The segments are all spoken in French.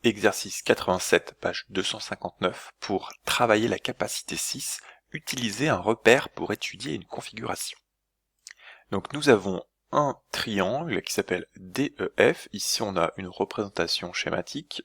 Exercice 87, page 259, pour travailler la capacité 6, utiliser un repère pour étudier une configuration. Donc nous avons un triangle qui s'appelle DEF, ici on a une représentation schématique,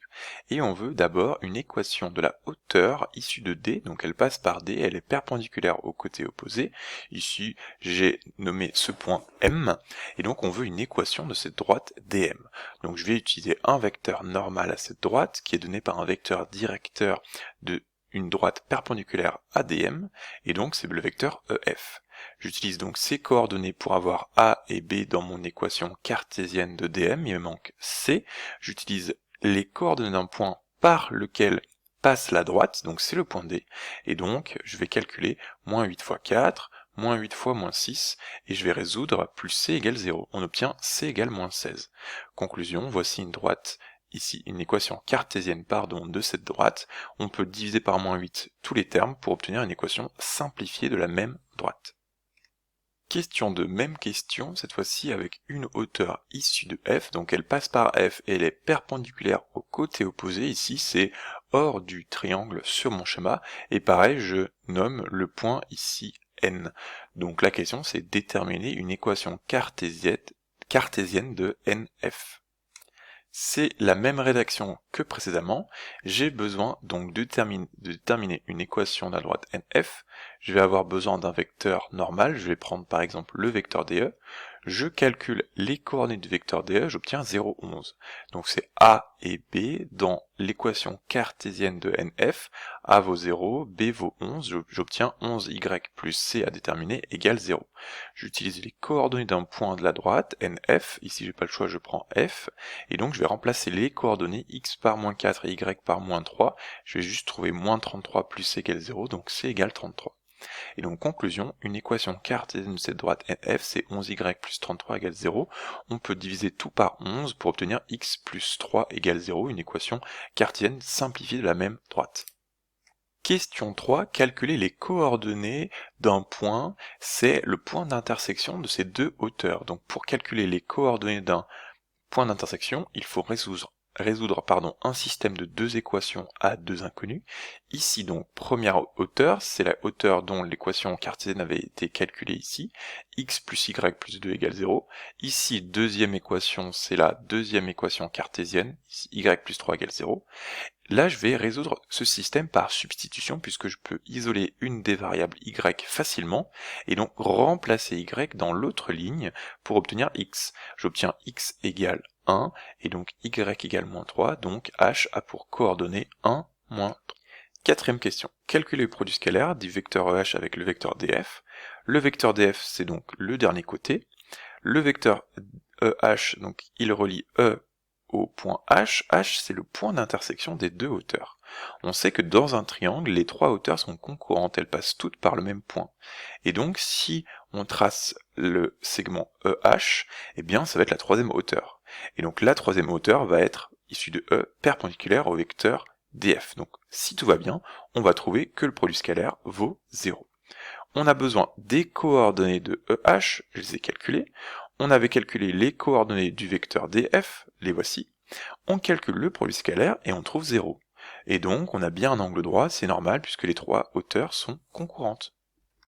et on veut d'abord une équation de la hauteur issue de D, donc elle passe par D, elle est perpendiculaire au côté opposé, ici j'ai nommé ce point M, et donc on veut une équation de cette droite DM. Donc je vais utiliser un vecteur normal à cette droite, qui est donné par un vecteur directeur de une droite perpendiculaire à DM, et donc c'est le vecteur EF. J'utilise donc ces coordonnées pour avoir A et B dans mon équation cartésienne de DM, il me manque C. J'utilise les coordonnées d'un point par lequel passe la droite, donc c'est le point D, et donc je vais calculer moins 8 fois 4, moins 8 fois moins 6, et je vais résoudre plus C égale 0. On obtient C égale moins 16. Conclusion, voici une droite, ici une équation cartésienne de cette droite. On peut diviser par moins 8 tous les termes pour obtenir une équation simplifiée de la même droite. Question de même question, cette fois-ci avec une hauteur issue de F, donc elle passe par F et elle est perpendiculaire au côté opposé, ici c'est hors du triangle sur mon schéma, et pareil je nomme le point ici N. Donc la question c'est déterminer une équation cartésienne de NF. C'est la même rédaction que précédemment, j'ai besoin donc de déterminer une équation de la droite NF, je vais avoir besoin d'un vecteur normal, je vais prendre par exemple le vecteur DE, je calcule les coordonnées du vecteur DE, j'obtiens 0, 11. Donc c'est A et B dans l'équation cartésienne de NF, A vaut 0, B vaut 11, j'obtiens 11y plus C à déterminer égale 0. J'utilise les coordonnées d'un point de la droite, NF, ici j'ai pas le choix, je prends F, et donc je vais remplacer les coordonnées x par moins 4 et y par moins 3, je vais juste trouver moins 33 plus c égale 0, donc c égale 33. Et donc conclusion, une équation cartésienne de cette droite NF, c'est 11y plus 33 égale 0, on peut diviser tout par 11 pour obtenir x plus 3 égale 0, une équation cartésienne simplifiée de la même droite. Question 3, calculer les coordonnées d'un point, c'est le point d'intersection de ces deux hauteurs. Donc pour calculer les coordonnées d'un point d'intersection, il faut résoudre un système de deux équations à deux inconnues. Ici donc, première hauteur, c'est la hauteur dont l'équation cartésienne avait été calculée ici, x plus y plus 2 égale 0. Ici, deuxième équation, c'est la deuxième équation cartésienne, ici, y plus 3 égale 0. Là, je vais résoudre ce système par substitution puisque je peux isoler une des variables y facilement et donc remplacer y dans l'autre ligne pour obtenir x. J'obtiens x égale 1 et donc y égale moins 3, donc h a pour coordonnées 1, moins 3. Quatrième question. Calculer le produit scalaire du vecteur EH avec le vecteur DF. Le vecteur DF, c'est donc le dernier côté. Le vecteur EH, donc il relie E au point H. H, c'est le point d'intersection des deux hauteurs. On sait que dans un triangle, les trois hauteurs sont concurrentes, elles passent toutes par le même point. Et donc, si on trace le segment EH, eh bien, ça va être la troisième hauteur. Et donc, la troisième hauteur va être issue de E perpendiculaire au vecteur DF. Donc, si tout va bien, on va trouver que le produit scalaire vaut 0. On a besoin des coordonnées de EH, je les ai calculées. On avait calculé les coordonnées du vecteur DF, les voici. On calcule le produit scalaire et on trouve 0. Et donc on a bien un angle droit, c'est normal puisque les trois hauteurs sont concurrentes.